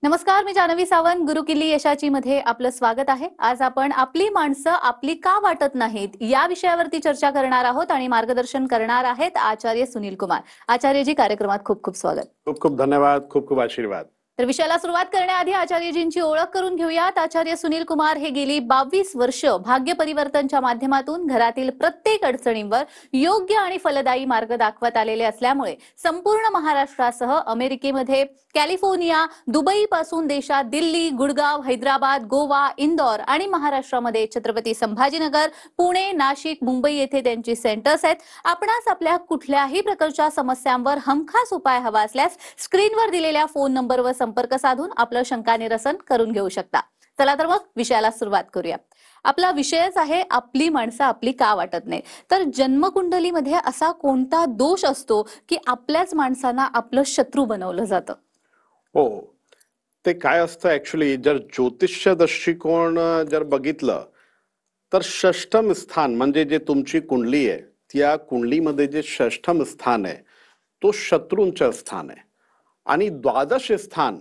नमस्कार, मी जानवी सावंत. गुरुकिल्ली यशाची मध्ये आपलं स्वागत आहे. आज आपण आपली माणसं आपली का वाटत नाहीत या विषयावरती चर्चा करणार आहोत आणि मार्गदर्शन करणार आहेत आचार्य सुनील कुमार. आचार्यजी, कार्यक्रमात खूप खूप स्वागत. खूप खूप धन्यवाद, खूप खूप आशीर्वाद. तर विषयाला सुरुवात करण्याआधी आचार्यजींची ओळख करून घेऊयात. आचार्य सुनील कुमार हे गेली 22 वर्ष भाग्य परिवर्तनच्या माध्यमातून घरातील प्रत्येक अडचणींवर योग्य आणि फलदायी मार्ग दाखवत आलेले असल्यामुळे संपूर्ण महाराष्ट्रासह अमेरिकेमध्ये, कॅलिफोर्निया, दुबई पासून देशात दिल्ली, गुडगाव, हैदराबाद, गोवा, इंदौर आणि महाराष्ट्रामध्ये छत्रपती संभाजीनगर, पुणे, नाशिक, मुंबई येथे त्यांची सेंटर्स आहेत. आपणास आपल्या कुठल्याही प्रकारच्या समस्यांवर हमखास उपाय हवा असल्यास स्क्रीनवर दिलेल्या फोन नंबरवर संपर्क साधून आपलं शंका निरसन करून घेऊ शकता. चला तर मग विषयाला सुरुवात करूया. आपला विषयच आहे आपली माणसं आपली का वाटत नाही. तर जन्मकुंडलीमध्ये असा कोणता दोष असतो की आपल्याच माणसांना आपलं शत्रू बनवलं जातं? हो, ते काय असतं ऍक्च्युली, जर ज्योतिष्य दृष्टिकोन जर बघितलं तर षष्ठम स्थान म्हणजे जे तुमची कुंडली आहे, त्या कुंडलीमध्ये जे षष्ठम स्थान आहे तो शत्रूंचं स्थान आहे आणि द्वादश स्थान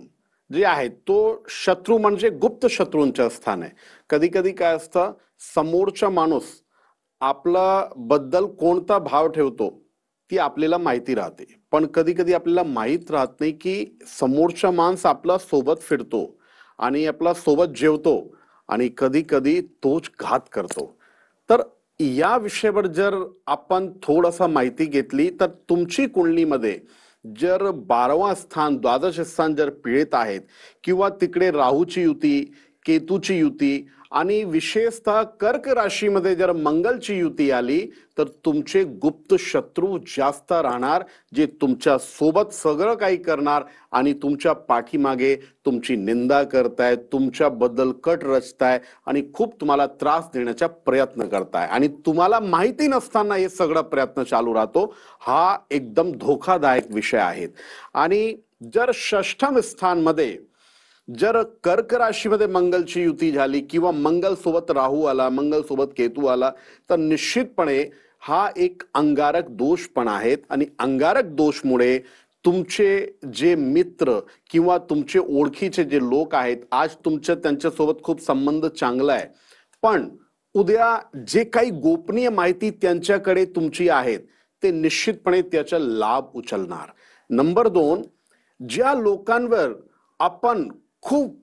जे आहे तो शत्रू म्हणजे गुप्त शत्रूंचं स्थान आहे. कधी कधी काय असतं, समोरचा माणूस आपला बद्दल कोणता भाव ठेवतो ती आपल्याला माहिती राहते, पण कधी कधी आपल्याला माहित राहत नाही की समोरचा माणूस आपला सोबत फिरतो आणि आपला सोबत जेवतो आणि कधी कधी तोच घात करतो. तर या विषयावर जर आपण थोडासा माहिती घेतली तर तुमची कुंडलीमध्ये जर 12वां स्थान द्वादश स्थान जर पीडित आहेत किंवा तिकडे राहूची युती, केतूची युती आणि विशेषतः कर्क राशीमध्ये जर मंगलची युती आली तर तुमचे गुप्त शत्रू जास्त राहणार, जे तुमच्या सोबत सगळं काही करणार आणि तुमच्या पाठीमागे तुमची निंदा करताय, तुमच्याबद्दल कट रचताय आणि खूप तुम्हाला त्रास देण्याचा प्रयत्न करताय आणि तुम्हाला माहिती नसताना हे सगळं प्रयत्न चालू राहतो. हा एकदम धोकादायक विषय आहे. आणि जर षष्ठम स्थानमध्ये जर कर्क राशीमध्ये मंगलची युती झाली किंवा मंगल सोबत राहू आला, मंगल सोबत केतू आला, तर निश्चितपणे हा एक अंगारक दोष पण आहेत आणि अंगारक दोषमुळे तुमचे जे मित्र किंवा तुमचे ओळखीचे जे लोक आहेत, आज तुमच्या त्यांच्यासोबत खूप संबंध चांगला आहे, पण उद्या जे काही गोपनीय माहिती त्यांच्याकडे तुमची आहेत ते निश्चितपणे त्याचा लाभ उचलणार. नंबर 2, ज्या लोकांवर आपण खूप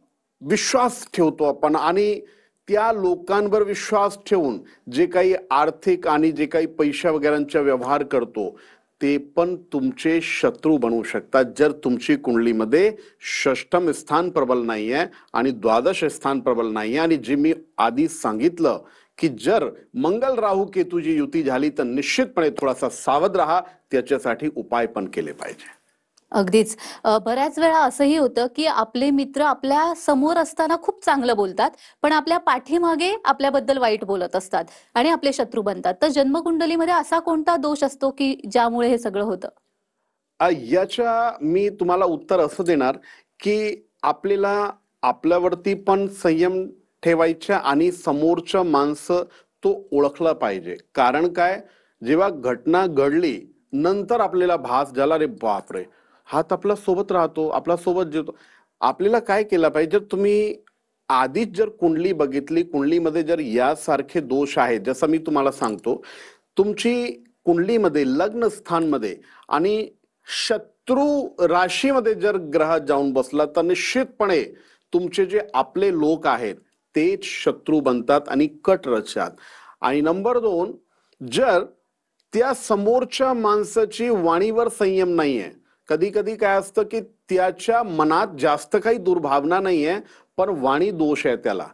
विश्वास ठेवतो आपण आणि त्या लोकांवर विश्वास ठेवून जे काही आर्थिक आणि जे काही पैसा वगैरेंचा व्यवहार करतो ते पण तुमचे शत्रू बनवू शकतात जर तुमची कुंडलीमध्ये षष्ठम स्थान प्रबल नाहीये आणि द्वादश स्थान प्रबल नाहीये. आणि जे मी आधी सांगितलं की जर मंगल राहू केतूची युती झाली तर निश्चितपणे थोडासा सावध राहा, त्याच्यासाठी उपाय पण केले पाहिजे. अगदीच. बऱ्याच वेळा असंही होतं की आपले मित्र आपल्या समोर असताना खूप चांगलं बोलतात, पण आपल्या पाठीमागे आपल्याबद्दल वाईट बोलत असतात आणि आपले शत्रू बनतात. तर जन्मकुंडलीमध्ये असा कोणता दोष असतो की ज्यामुळे हे सगळं होतं? याच्या मी तुम्हाला उत्तर असं देणार की आपल्याला आपल्यावरती पण संयम ठेवायचा आणि समोरच्या माणसं तो ओळखला पाहिजे. कारण काय, जेव्हा घटना घडली नंतर आपल्याला भास झाला, रे बापरे, हा तर आपल्या सोबत राहतो, आपल्या सोबत जेवतो. आपल्याला काय केलं पाहिजे, जर तुम्ही आधीच जर कुंडली बघितली, कुंडलीमध्ये जर यासारखे दोष आहेत, जसं मी तुम्हाला सांगतो, तुमची कुंडलीमध्ये लग्न स्थानमध्ये आणि शत्रू राशीमध्ये जर ग्रह जाऊन बसला तर निश्चितपणे तुमचे जे आपले लोक आहेत तेच शत्रू बनतात आणि कट रचतात. आणि नंबर 2, जर त्या समोरच्या माणसाची वाणीवर संयम नाहीये, कधी कधी काय असतं की त्याच्या मनात जास्त काही दुर्भावना नाहीये पण वाणी दोष आहे त्याला,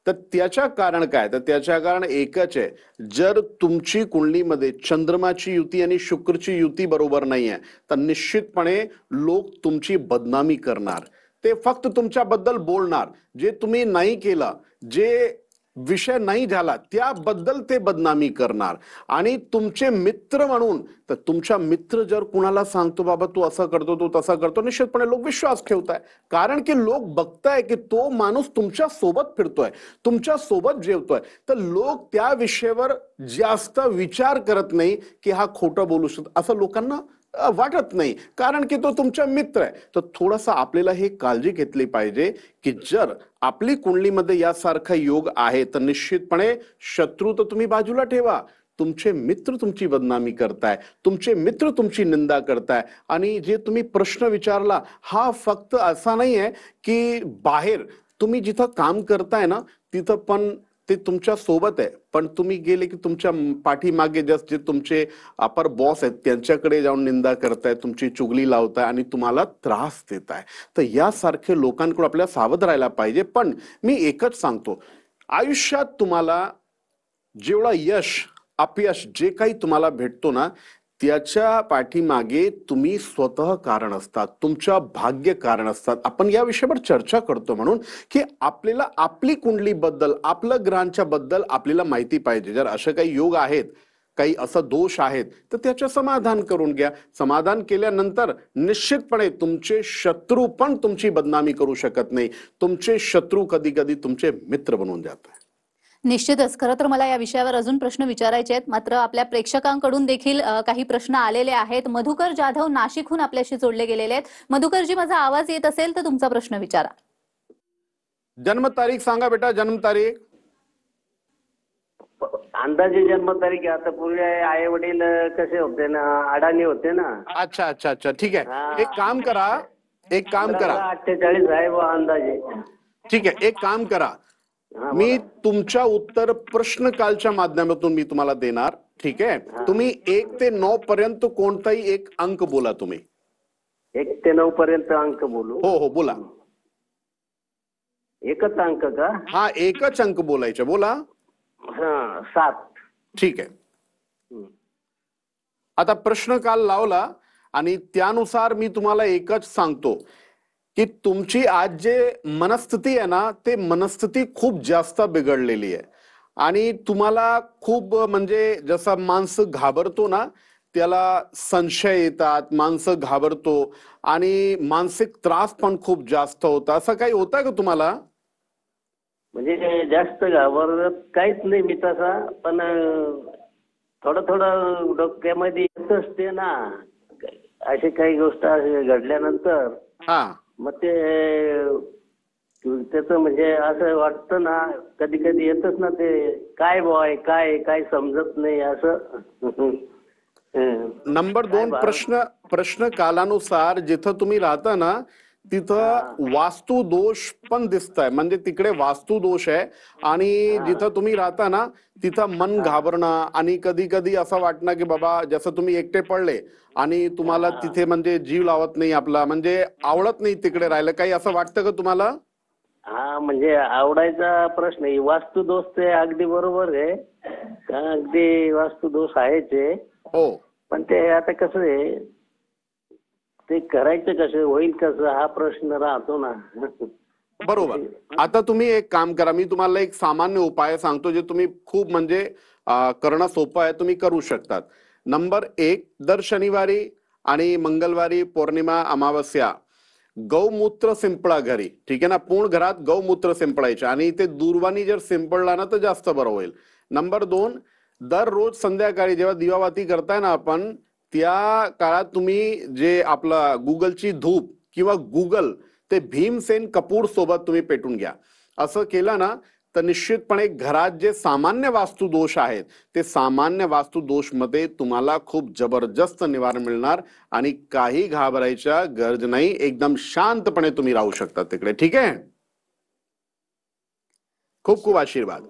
तर त्याच्या कारण काय, तर त्याच्या कारण एकच आहे, जर तुमची कुंडलीमध्ये चंद्रमाची युती आणि शुक्रची युती बरोबर नाहीये तर निश्चितपणे लोक तुमची बदनामी करणार. ते फक्त तुमच्याबद्दल बोलणार, जे तुम्ही नाही केलं, जे विषय नाही झाला त्याबद्दल ते बदनामी करणार. आणि तुमचे मित्र म्हणून, तर तुमचा मित्र जर कुणाला सांगतो बाबा तू असं करतो, तू तसा करतो, निश्चितपणे लोक विश्वास ठेवताय, कारण की लोक बघताय की तो माणूस तुमच्या सोबत फिरतोय, तुमच्या सोबत जेवतोय, तर लोक त्या विषयावर जास्त विचार करत नाही की हा खोटं बोलू शकतो. असं लोकांना वाटत नाही, कारण की तो तुमचा मित्र आहे. तर थोडासा आपल्याला हे काळजी घेतली पाहिजे की जर आपली कुंडलीमध्ये यासारखा योग आहे तर निश्चितपणे शत्रू तर तुम्ही बाजूला ठेवा, तुमचे मित्र तुमची बदनामी करताय, तुमचे मित्र तुमची निंदा करताय. आणि जे तुम्ही प्रश्न विचारला हा फक्त असा नाही आहे की बाहेर तुम्ही जिथं काम करताय ना तिथं पण ते तुमच्या सोबत आहे, पण तुम्ही गेले की तुमच्या पाठीमागे जस्ट जे तुमचे अपर बॉस आहेत त्यांच्याकडे जाऊन निंदा करताय, तुमची चुगली लावताय आणि तुम्हाला त्रास देताय. तर यासारखे लोकांकडून आपल्याला सावध राहायला पाहिजे. पण मी एकच सांगतो, आयुष्यात तुम्हाला जेवढा यश अपयश जे काही तुम्हाला भेटतो ना त्याच्या पाठीमागे तुम्ही स्वतः कारण असतात, तुमच्या भाग्य कारण असतात. आपण या विषयावर चर्चा करतो म्हणून की आपल्याला आपली कुंडली बद्दल आपलं ग्रहांच्या बद्दल आपल्याला माहिती पाहिजे. जर असे काही योग आहेत, काही असं दोष आहेत तर त्याचे समाधान करून घ्या. समाधान केल्यानंतर निश्चितपणे तुमचे शत्रू पण तुमची बदनामी करू शकत नाही. तुमचे शत्रू कधी कधी तुमचे मित्र बनून जातात. निश्चितच. खरं तर मला या विषयावर अजून प्रश्न विचारायचे आहेत, मात्र आपल्या प्रेक्षकांकडून देखील काही प्रश्न आलेले आहेत. मधुकर जाधव नाशिकहून आपल्याशी जोडले गेलेले आहेत. मधुकरजी, माझा आवाज येत असेल तर तुमचा प्रश्न विचारा. जन्म तारीख सांगा बेटा, जन्म तारीख. अंदाजे जन्मतारीख आता पूर्वी आई वडील कसे होते ना, अडाणी होते ना. अच्छा अच्छा अच्छा, ठीक आहे. एक काम करा, एक काम करा. 48 आहे व अंदाजे. ठीक आहे, एक काम करा. मी तुमच्या उत्तर प्रश्न कालच्या माध्यमातून मी तुम्हाला देणार. ठीक आहे, तुम्ही 1 ते 9 पर्यंत कोणताही एक अंक बोला. तुम्ही 1 ते 9 पर्यंत अंक बोलू? हो हो बोला. एकच अंक का? हा, एकच अंक बोलायचे. बोला. 7. ठीक आहे. आता प्रश्न काल लावला आणि त्यानुसार मी तुम्हाला एकच सांगतो की तुमची आज जे मनस्थिती आहे ना ते मनस्थिती खूप जास्त बिघडलेली आहे. आणि तुम्हाला खूप म्हणजे जसा माणसं घाबरतो ना त्याला संशय येतात, माणसं घाबरतो आणि मानसिक त्रास पण खूप जास्त होता. असं काही होतं का तुम्हाला? म्हणजे जास्त घाबरत काहीच नाही मी तसा, पण थोडं थोडं डोक्यामध्ये येत असते ना अशी काही गोष्ट घडल्यानंतर. हा, मग ते त्याचं म्हणजे असं वाटतं ना, कधी कधी येतच ना ते काय बॉय काय काय समजत नाही असं. नंबर 2 प्रश्न कालानुसार जिथं तुम्ही राहता ना तिथं वास्तु दोष पण दिसताय, म्हणजे तिकडे वास्तु दोष आहे. आणि जिथं तुम्ही राहता ना तिथं मन घाबरणं आणि कधी कधी असं वाटणं की बाबा जसं तुम्ही एकटे पडले आणि तुम्हाला तिथे म्हणजे जीव लावत नाही आपला, म्हणजे आवडत नाही तिकडे राहिलं, काही असं वाटतं का तुम्हाला? हा, म्हणजे आवडायचा प्रश्न आहे. वास्तु दोष ते अगदी बरोबर आहे, अगदी वास्तु दोष आहेच आहे. हो, पण ते आता कसं आहे, ते करायचं कसं, होईल कसं, हा प्रश्न राहतो ना. बरोबर. आता तुम्ही एक काम करा, मी तुम्हाला एक सामान्य उपाय सांगतो जे तुम्ही खूप म्हणजे करणं सोपं आहे, तुम्ही करू शकतात. नंबर 1, दर शनिवारी आणि मंगळवारी पौर्णिमा अमावस्या गौमूत्र शिंपळा घरी. ठीक आहे ना, पूर्ण घरात गौमूत्र शिंपळायचे आणि ते दूरवाणी जर शिंपळला ना तर जास्त बरं होईल. नंबर 2, दररोज संध्याकाळी जेव्हा दिवाबत्ती करताय ना आपण त्या काळात तुम्ही जे आपला गुगलची धूप किंवा गुगल ते भीमसेन कपूर सोबत तुम्ही पेटून घ्या. असं केलं ना तर निश्चितपणे घरात जे सामान्य वास्तु दोष आहेत ते सामान्य वास्तु दोष मध्ये तुम्हाला खूप जबरदस्त निवारण मिळणार आणि काही घाबरायच्या गरज नाही. एकदम शांतपणे तुम्ही राहू शकता तिकडे. ठीक आहे, खूप खूप आशीर्वाद.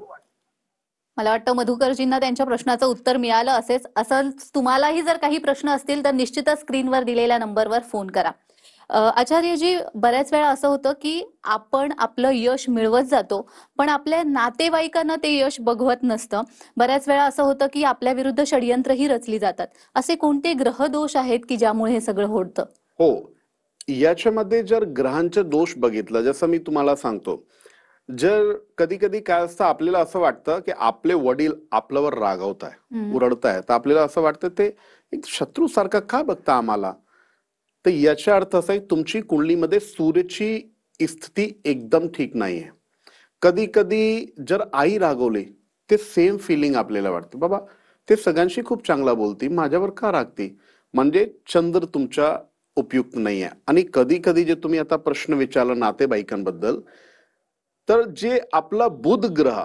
मला वाटतं मधुकरजींना त्यांच्या प्रश्नाचं उत्तर मिळालं असेच. असं तुम्हालाही जर काही प्रश्न असतील तर निश्चितच स्क्रीनवर दिलेल्या नंबरवर फोन करा. आचार्यजी, बऱ्याच वेळा असं होतं की आपण आपलं यश मिळवत जातो पण आपल्या नातेवाईकांना ते यश बघवत नसतं. बऱ्याच वेळा असं होतं की आपल्या विरुद्ध षडयंत्रही रचली जातात. असे कोणते ग्रह दोष आहेत की ज्यामुळे हे सगळं होतं? हो, याच्यामध्ये जर ग्रहांचे दोष बघितलं, जसं मी तुम्हाला सांगतो, जर कधी कधी काय असतं आपल्याला असं वाटतं की आपले वडील आपल्यावर रागवताय, ओरडताय, तर आपल्याला असं वाटतं ते एक शत्रू सारखा का बघता आम्हाला. तर याचा अर्थ असा आहे तुमची कुंडलीमध्ये सूर्याची स्थिती एकदम ठीक नाहीये. कधी कधी जर आई रागवली ते सेम फिलिंग आपल्याला वाटतं, बाबा ते सगळ्यांशी खूप चांगला बोलती, माझ्यावर का रागती, म्हणजे चंद्र तुमच्या उपयुक्त नाही आहे. आणि कधी कधी जे तुम्ही आता प्रश्न विचारला नातेवाईकांबद्दल, तर जे आपला बुध ग्रह,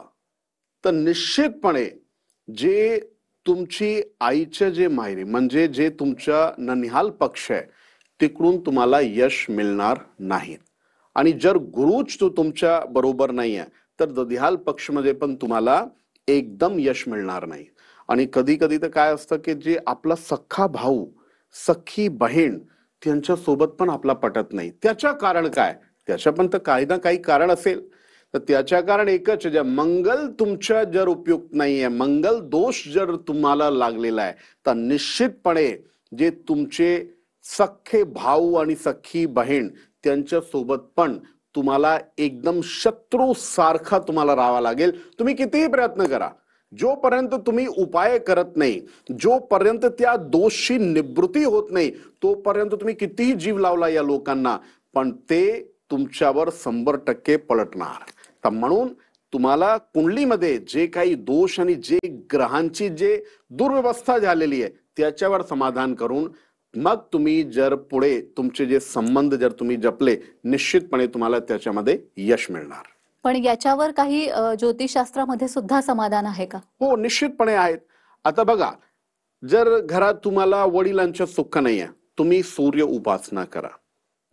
तर निश्चितपणे जे तुमची आईच्या जे माहेरी म्हणजे जे तुमच्या ननिहाल पक्ष आहे तिकडून तुम्हाला यश मिळणार नाही. आणि जर गुरुच तो तुमच्या बरोबर नाही आहे तर ददिहाल पक्षमध्ये पण तुम्हाला एकदम यश मिळणार नाही. आणि कधी कधी तर काय असतं की जे आपला सख्खा भाऊ सख्खी बहीण त्यांच्या सोबत पण आपला पटत नाही. त्याच्या कारण काय, त्याच्या पण तर काही ना काही कारण असेल. तर त्याच्या कारण एकच, जे मंगल तुमच्या जर उपयुक्त नाहीये, मंगल दोष जर तुम्हाला लागलेला आहे, तर निश्चितपणे जे तुमचे सख्खे भाऊ आणि सख्खी बहीण त्यांच्या सोबत पण तुम्हाला एकदम शत्रू सारखा तुम्हाला राहावा लागेल. तुम्ही कितीही प्रयत्न करा, जोपर्यंत तुम्ही उपाय करत नाही, जोपर्यंत त्या दोषी निवृत्ती होत नाही, तोपर्यंत तुम्ही कितीही जीव लावला या लोकांना, पण ते तुमच्यावर 100% पलटणार. तर म्हणून तुम्हाला कुंडलीमध्ये जे काही दोष आणि जे ग्रहांची जे दुर्व्यवस्था झालेली आहे त्याच्यावर समाधान करून मग तुम्ही जर पुढे तुमचे जे संबंध जर तुम्ही जपले, निश्चितपणे तुम्हाला त्याच्यामध्ये यश मिळणार. पण याच्यावर काही ज्योतिषशास्त्रामध्ये सुद्धा समाधान आहे का? हो, निश्चितपणे आहेत. आता बघा, जर घरात तुम्हाला वडिलांचं सुख नाहीये, तुम्ही सूर्य उपासना करा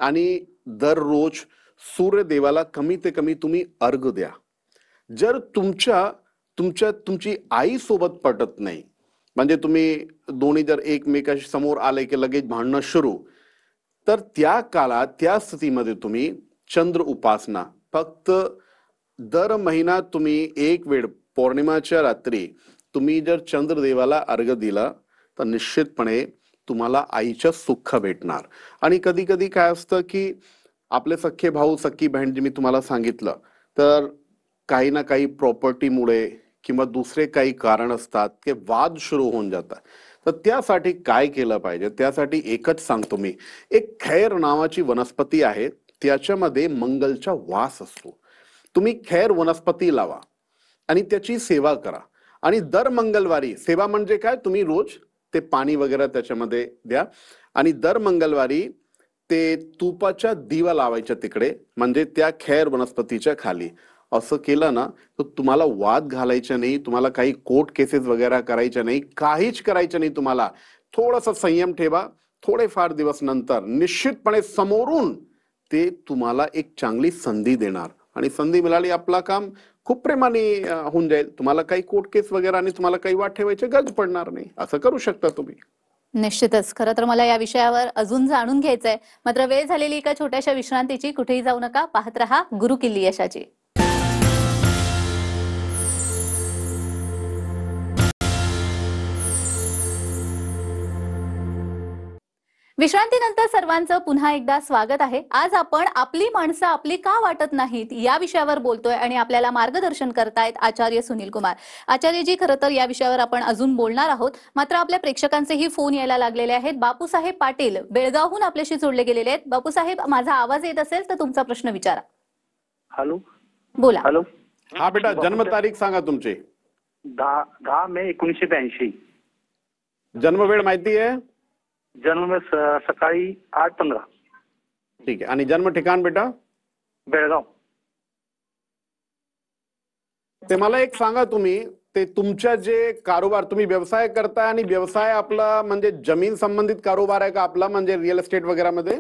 आणि दररोज सूर्यदेवाला कमी ते कमी तुम्ही अर्घ द्या. जर तुमची आई सोबत पटत नाही, म्हणजे तुम्ही दोन्ही जर एकमेकाशी समोर आले की लगेच भांडणं सुरू, तर त्या काळात त्या स्थितीमध्ये तुम्ही चंद्र उपासना फक्त दर महिना तुम्ही एक वेळ पौर्णिमाच्या रात्री तुम्ही जर चंद्रदेवाला अर्घ दिला तर निश्चितपणे तुम्हाला आईचं सुख भेटणार. आणि कधी कधी काय असतं की आपले सख्खे भाऊ सख्खी बहीण जे मी तुम्हाला सांगितलं, तर काही ना काही प्रॉपर्टीमुळे किंवा दुसरे काही कारण असतात की वाद सुरू होऊन जातात. तर त्यासाठी काय केलं पाहिजे, त्यासाठी एकच सांगतो मी. एक खैर नावाची वनस्पती आहे, त्याच्यामध्ये मंगलचा वास असतो. तुम्ही खैर वनस्पती लावा आणि त्याची सेवा करा. आणि दर मंगळवारी, सेवा म्हणजे काय, तुम्ही रोज ते पाणी वगैरे त्याच्यामध्ये द्या आणि दर मंगळवारी ते तुपाच्या दिवा लावायच्या तिकडे, म्हणजे त्या खैर वनस्पतीच्या खाली. असं केलं ना तर तुम्हाला वाद घालायचे नाही, तुम्हाला काही कोर्ट केसेस वगैरे करायच्या नाही, काहीच करायचं नाही. तुम्हाला थोडासा संयम ठेवा. थोडेफार दिवस नंतर निश्चितपणे समोरून ते तुम्हाला एक चांगली संधी देणार आणि संधी मिळाली, आपला काम खूप प्रेमाने होऊन जाईल. तुम्हाला काही कोर्ट केस वगैरे आणि तुम्हाला काही वाद ठेवायची गरज पडणार नाही. असं करू शकता तुम्ही. निश्चितच. खरं तर मला या विषयावर अजून जाणून घ्यायचंय, मात्र वेळ झालेली एका छोट्याशा विश्रांतीची. कुठेही जाऊ नका, पाहत रहा गुरुकिल्ली यशाची. विश्रांतीनंतर सर्वांचं पुन्हा एकदा स्वागत आहे. आज आपण आपली माणसं आपली का वाटत नाहीत या विषयावर बोलतोय आणि आपल्याला मार्गदर्शन करतायत आचार्य सुनील कुमार. आचार्यजी, खरं तर या विषयावर आपण अजून बोलणार आहोत, मात्र आपल्या प्रेक्षकांचेही फोन यायला लागलेले आहेत. बापूसाहेब पाटील बेळगावहून आपल्याशी जोडले गेलेले आहेत. बापूसाहेब, माझा आवाज येत असेल तर तुमचा प्रश्न विचारा. हॅलो, बोला. हॅलो. हा बेटा, जन्मतारीख सांगा तुमची. 10 मे 1982. जन्मवेळ माहिती आहे? जन्म सकाळी 8:15. ठीक आहे. आणि जन्म ठिकाण बेटा? बेळगाव. ते मला एक सांगा, तुम्ही ते तुमच्या जे कारोबार तुम्ही व्यवसाय करताय आणि व्यवसाय आपला म्हणजे जमीन संबंधित कारोबार आहे का आपला, म्हणजे रिअल एस्टेट वगैरे मध्ये?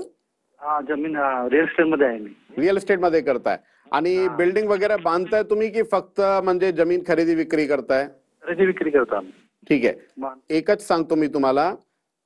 हा, जमीन रिअल एस्टेट मध्ये आहे मी. रिअल एस्टेट मध्ये करताय आणि बिल्डिंग वगैरे बांधताय तुम्ही की फक्त म्हणजे जमीन खरेदी विक्री करताय? खरेदी विक्री करतो आम्ही. ठीक आहे. एकच सांगतो मी तुम्हाला,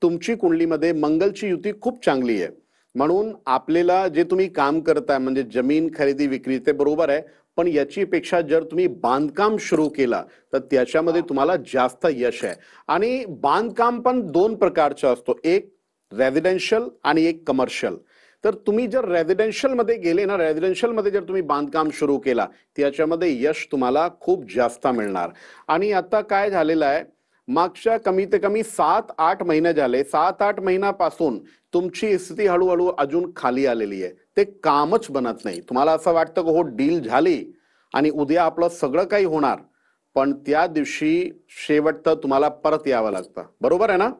तुमची कुंडलीमध्ये मंगलची युती खूप चांगली आहे. म्हणून आपल्याला जे तुम्ही काम करताय म्हणजे जमीन खरेदी विक्री, ते बरोबर आहे, पण याची पेक्षा जर तुम्ही बांधकाम सुरू केला तर त्याच्यामध्ये तुम्हाला जास्त यश आहे. आणि बांधकाम पण 2 प्रकारचा असतो, एक रेसिडेन्शियल आणि एक कमर्शियल. तर तुम्ही जर रेसिडेन्शियल मध्ये गेले ना, रेसिडेन्शियल मध्ये जर तुम्ही बांधकाम सुरू केला त्याच्यामध्ये यश तुम्हाला खूप जास्त मिळणार. आणि आता काय झालेलं आहे, मागच्या कमी ते कमी 7-8 महिने झाले, 7-8 महिन्यापासून तुमची स्थिती हळूहळू अजून खाली आलेली आहे. ते कामच बनत नाही. तुम्हाला असं वाटतं की हो डील झाली आणि उद्या आपलं सगळं काही होणार, पण त्या दिवशी शेवटचं तुम्हाला परत यावं लागतं. बरोबर आहे ना?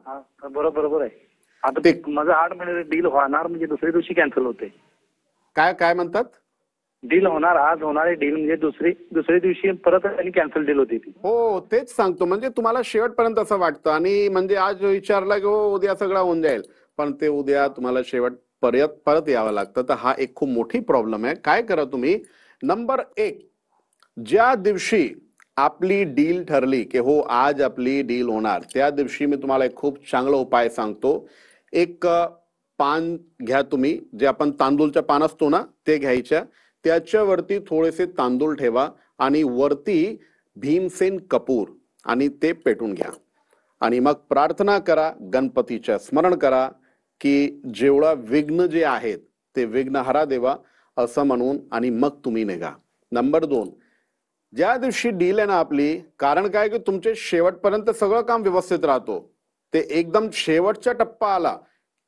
बरोबर आहे. आता ते माझं 8 महिने डील होणार म्हणजे दुसऱ्या दिवशी कॅन्सल होते. काय काय म्हणतात? डील होणार, आज होणारे डील म्हणजे दुसऱ्या दिवशी परत आणि कॅन्सल डील होती ती. हो, तेच सांगतो. म्हणजे तुम्हाला शेवटपर्यंत असं वाटतं आणि म्हणजे आज विचारलं की हो उद्या सगळं होऊन जाईल, पण ते उद्या तुम्हाला शेवट परत यावं लागतं. तर हा एक खूप मोठी प्रॉब्लेम आहे. काय करा तुम्ही, नंबर 1, ज्या दिवशी आपली डील ठरली की हो आज आपली डील होणार, त्या दिवशी मी तुम्हाला एक खूप चांगला उपाय सांगतो. एक पान घ्या तुम्ही, जे आपण तांदूळच्या पान असतो ना ते घ्यायच्या, त्याच्यावरती थोडेसे तांदूळ ठेवा आणि वरती भीमसेन कपूर आणि ते पेटून घ्या आणि मग प्रार्थना करा, गणपतीच्या स्मरण करा की जेवढा विघ्न जे आहेत ते विघ्न हरा देवा असं म्हणून, आणि मग तुम्ही निघा. नंबर 2, ज्या दिवशी डील आहे ना आपली, कारण काय की तुमचे शेवटपर्यंत सगळं काम व्यवस्थित राहतो, ते एकदम शेवटचा टप्पा आला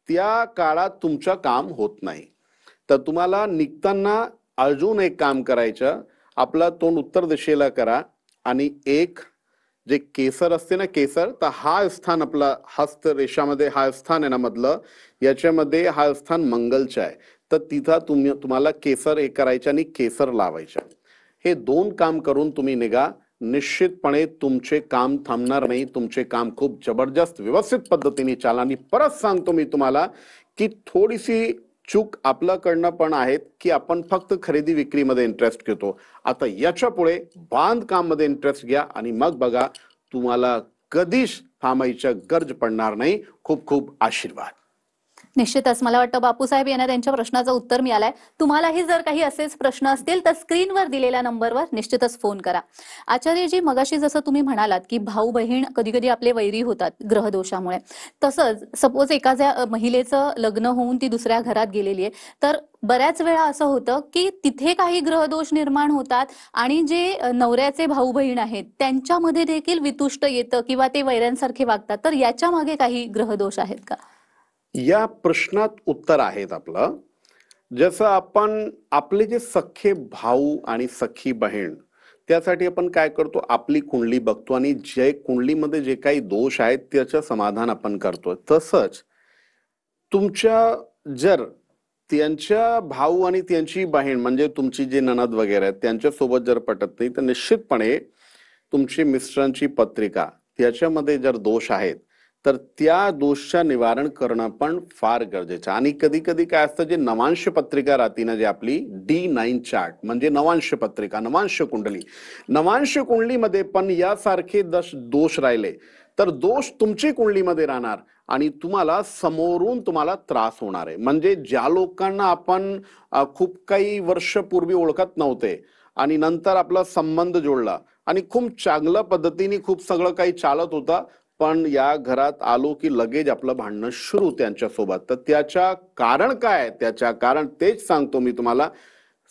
त्या काळात तुमचं काम होत नाही. तर तुम्हाला निघताना अजून एक काम करायचं, आपला तोंड उत्तर दिशेला करा आणि एक जे केसर असते ना केसर, तर हा स्थान आपला हस्त रेषामध्ये हा स्थान आहे ना मधलं, याच्यामध्ये हा स्थान मंगलचं आहे. तर तिथं तुम्हाला केसर हे करायचं आणि केसर लावायचं. हे 2 काम करून तुम्ही निघा, निश्चितपणे तुमचे काम थांबणार नाही. तुमचे काम खूप जबरदस्त व्यवस्थित पद्धतीने चालणार. आणि परत सांगतो मी तुम्हाला की थोडीशी चूक आपल्याकडनं पण आहेत की आपण फक्त खरेदी विक्रीमध्ये इंटरेस्ट घेतो. आता याच्या पुढे बांधकाम मध्ये इंटरेस्ट घ्या आणि मग बघा तुम्हाला कधीच थांबायची गरज पडणार नाही. खूप खूप आशीर्वाद. निश्चितच मला वाटतं बापूसाहेब यांना त्यांच्या प्रश्नाचं उत्तर मिळालंय. तुम्हालाही जर काही असेच प्रश्न असतील तर स्क्रीनवर दिलेल्या नंबरवर निश्चितच फोन करा. आचार्यजी, मगाशी जसं तुम्ही म्हणालात की भाऊ बहीण कधी कधी आपले वैरी होतात ग्रहदोषामुळे, तसंच सपोज एखाद्या महिलेचं लग्न होऊन ती दुसऱ्या घरात गेलेली आहे, तर बऱ्याच वेळा असं होतं की तिथे काही ग्रहदोष निर्माण होतात आणि जे नवऱ्याचे भाऊ बहीण आहेत त्यांच्यामध्ये देखील वितुष्ट येतं किंवा ते वैऱ्यांसारखे वागतात. तर याच्या मागे काही ग्रहदोष आहेत का? या प्रश्नात उत्तर आहेत आपलं. जसं आपण आपले जे सख्खे भाऊ आणि सख्खी बहीण, त्यासाठी आपण काय करतो, आपली कुंडली बघतो आणि जे कुंडलीमध्ये जे काही दोष आहेत त्याचं समाधान आपण करतो. तसंच तुमच्या जर त्यांच्या भाऊ आणि त्यांची बहीण म्हणजे तुमची जे ननद वगैरे आहेत त्यांच्यासोबत जर पटत नाही, तर निश्चितपणे तुमची मिस्टरांची पत्रिका त्याच्यामध्ये जर दोष आहेत तर त्या दोषच्या निवारण करणं पण फार गरजेचं. आणि कधी कधी काय असतं, जे नवांश पत्रिका राहते ना, जे आपली D9 चार्ट म्हणजे नवांश पत्रिका, नवांश कुंडली, नवांश कुंडलीमध्ये पण यासारखे दोष राहिले तर दोष तुमची कुंडलीमध्ये राहणार आणि तुम्हाला समोरून तुम्हाला त्रास होणार आहे. म्हणजे ज्या लोकांना आपण खूप काही वर्षपूर्वी ओळखत नव्हते आणि नंतर आपला संबंध जोडला आणि खूप चांगल्या पद्धतीने खूप सगळं काही चालत होता, पण या घरात आलो की लगेच आपलं भांडणं सुरू त्यांच्यासोबत. तर त्याच्या कारण काय, त्याच्या कारण तेच सांगतो मी तुम्हाला.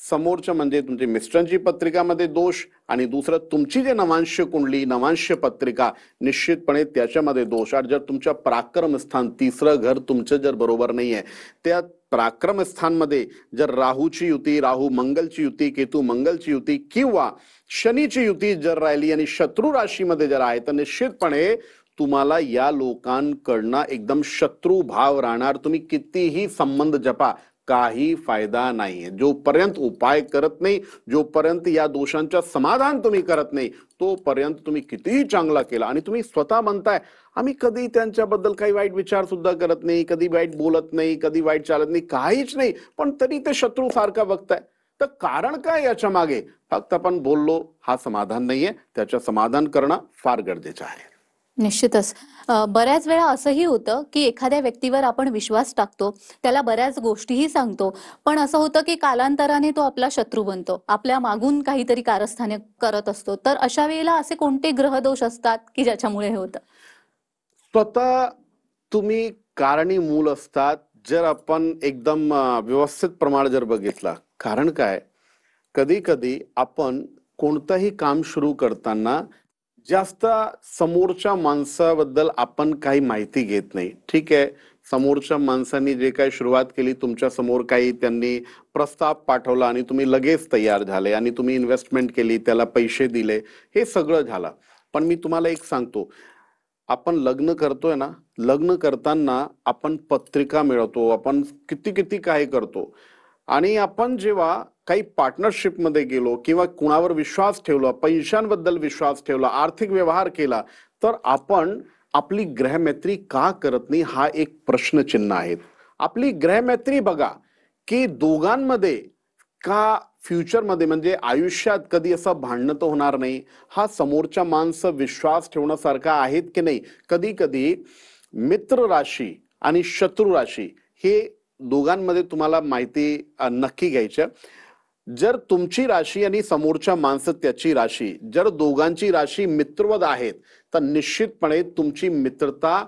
समोरच्या म्हणजे तुमची मिस्टरांची पत्रिकामध्ये दोष आणि दुसरं तुमची जे नवांश कुंडली नवांश पत्रिका, निश्चितपणे त्याच्यामध्ये दोष. आणि जर तुमच्या पराक्रम स्थान, तिसरं घर तुमचं जर बरोबर नाहीये, त्या पराक्रम स्थानमध्ये जर राहूची युती, राहू मंगलची युती, केतू मंगलची युती किंवा शनीची युती जर राहिली आणि शत्रू राशीमध्ये जर आहे, तर निश्चितपणे तुम्हाला या लोकांकडनं एकदम शत्रू भाव राहणार. तुम्ही कितीही संबंध जपा, काही फायदा नाहीये. जोपर्यंत उपाय करत नाही, जोपर्यंत या दोषांचं समाधान तुम्ही करत नाही, तोपर्यंत तुम्ही कितीही चांगला केला आणि तुम्ही स्वतः म्हणताय आम्ही कधी त्यांच्याबद्दल काही वाईट विचार सुद्धा करत नाही, कधी वाईट बोलत नाही, कधी वाईट चालत नाही, काहीच नाही, पण तरी ते शत्रू सारखा बघताय. तर कारण काय याच्या मागे? फक्त आपण बोललो हा समाधान नाहीये, त्याचं समाधान करणं फार गरजेचं आहे. निश्चितच. बऱ्याच वेळा असंही होतं की एखाद्या व्यक्तीवर आपण विश्वास टाकतो, त्याला बऱ्याच गोष्टीही सांगतो, पण असं होतं की कालांतराने तो आपला शत्रू बनतो, आपल्या मागून काहीतरी कारस्थाने करत असतो. तर अशा वेळेला असे कोणते ग्रहदोष असतात की ज्याच्यामुळे हे होतं? स्वतः तुम्ही कारणी मूल असतात. जर आपण एकदम व्यवस्थित प्रमाण जर बघितला, कारण काय, कधी कधी आपण कोणतंही काम सुरू करताना जास्त समोरच्या माणसाबद्दल आपण काही माहिती घेत नाही. ठीक आहे, समोरच्या माणसांनी जे काही सुरुवात केली, तुमच्या समोर काही त्यांनी प्रस्ताव पाठवला आणि तुम्ही लगेच तयार झाले आणि तुम्ही इन्व्हेस्टमेंट केली, त्याला पैसे दिले, हे सगळं झालं. पण मी तुम्हाला एक सांगतो, आपण लग्न करतोय ना, लग्न करताना आपण पत्रिका मिळवतो, आपण किती किती काय करतो. आणि आपण जेव्हा काही पार्टनरशिप मध्ये गेलो किंवा कुणावर विश्वास ठेवला, पैशांबद्दल विश्वास ठेवला, आर्थिक व्यवहार केला, तर आपण आपली ग्रहमैत्री का करत नाही हा एक प्रश्नचिन्ह आहे. आपली ग्रहमैत्री बघा की दोघांमध्ये का फ्युचरमध्ये म्हणजे आयुष्यात कधी असं भांडणं तर होणार नाही, हा समोरच्या माणसं विश्वास ठेवण्यासारखा आहेत की नाही. कधी कधी मित्र राशी आणि शत्रू राशी हे दोघांमध्ये तुम्हाला माहिती नक्की घ्यायच्या. जर तुमची राशी आणि समोरच्या माणसं त्याची राशी जर दोघांची राशी मित्रवत आहेत, तर निश्चितपणे तुमची मित्रता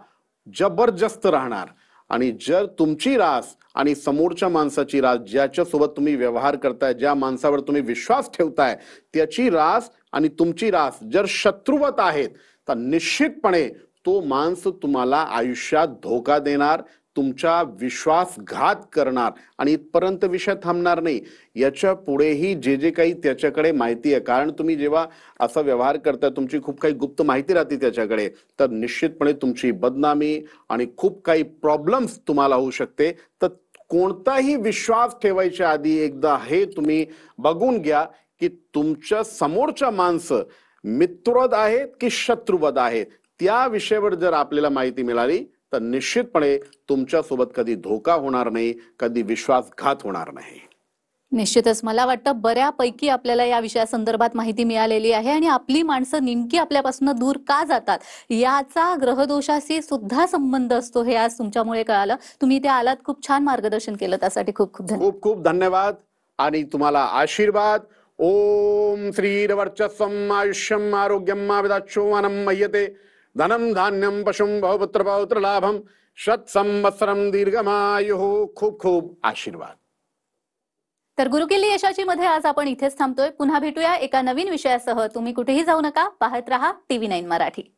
जबरदस्त राहणार. आणि जर तुमची रास आणि समोरच्या माणसाची रास, ज्याच्यासोबत तुम्ही व्यवहार करताय, ज्या माणसावर तुम्ही विश्वास ठेवताय, त्याची रास आणि तुमची रास जर शत्रुवत आहेत, तर निश्चितपणे तो माणूस तुम्हाला आयुष्यात धोका देणार, तुमचा विश्वासघात करणार. आणि इथपर्यंत विषय थांबणार नाही. याच्या पुढेही जे जे काही त्याच्याकडे माहिती आहे, कारण तुम्ही जेव्हा असा व्यवहार करताय, तुमची खूप काही गुप्त माहिती राहते त्याच्याकडे, तर निश्चितपणे तुमची बदनामी आणि खूप काही प्रॉब्लेम्स तुम्हाला होऊ शकते. तर कोणताही विश्वास ठेवायच्या आधी एकदा हे तुम्ही बघून घ्या की तुमच्या समोरच्या माणसं मित्रवत आहेत की शत्रुवत आहेत. त्या विषयावर जर आपल्याला माहिती मिळाली तर निश्चितपणे तुमच्या सोबत कधी धोका होणार नाही, कधी विश्वासघात होणार नाही. निश्चितच मला वाटतं बऱ्यापैकी आपल्याला या विषयासंदर्भात माहिती मिळालेली आहे आणि आपली माणसं नेमकी आपल्यापासून दूर का जातात याचा ग्रहदोषाशी सुद्धा संबंध असतो हे आज तुमच्यामुळे कळालं. तुम्ही ते आलात, खूप छान मार्गदर्शन केलं, त्यासाठी खूप खूप धन्यवाद. खूप खूप धन्यवाद आणि तुम्हाला आशीर्वाद. ओम श्रीरवर्चस्वम आयुष्यम आरोग्यम विदाक्षोमानं मह्यते धनम धान्यम पशुम बहुपुत्र पौत्र लाभम शत संवत्सरम दीर्घमायुः. खूप खूप आशीर्वाद. तर गुरुकिल्ली यशाची मध्ये आज आपण इथेच थांबतोय. पुन्हा भेटूया एका नवीन विषयासह. तुम्ही कुठेही जाऊ नका, पाहत रहा TV9 मराठी.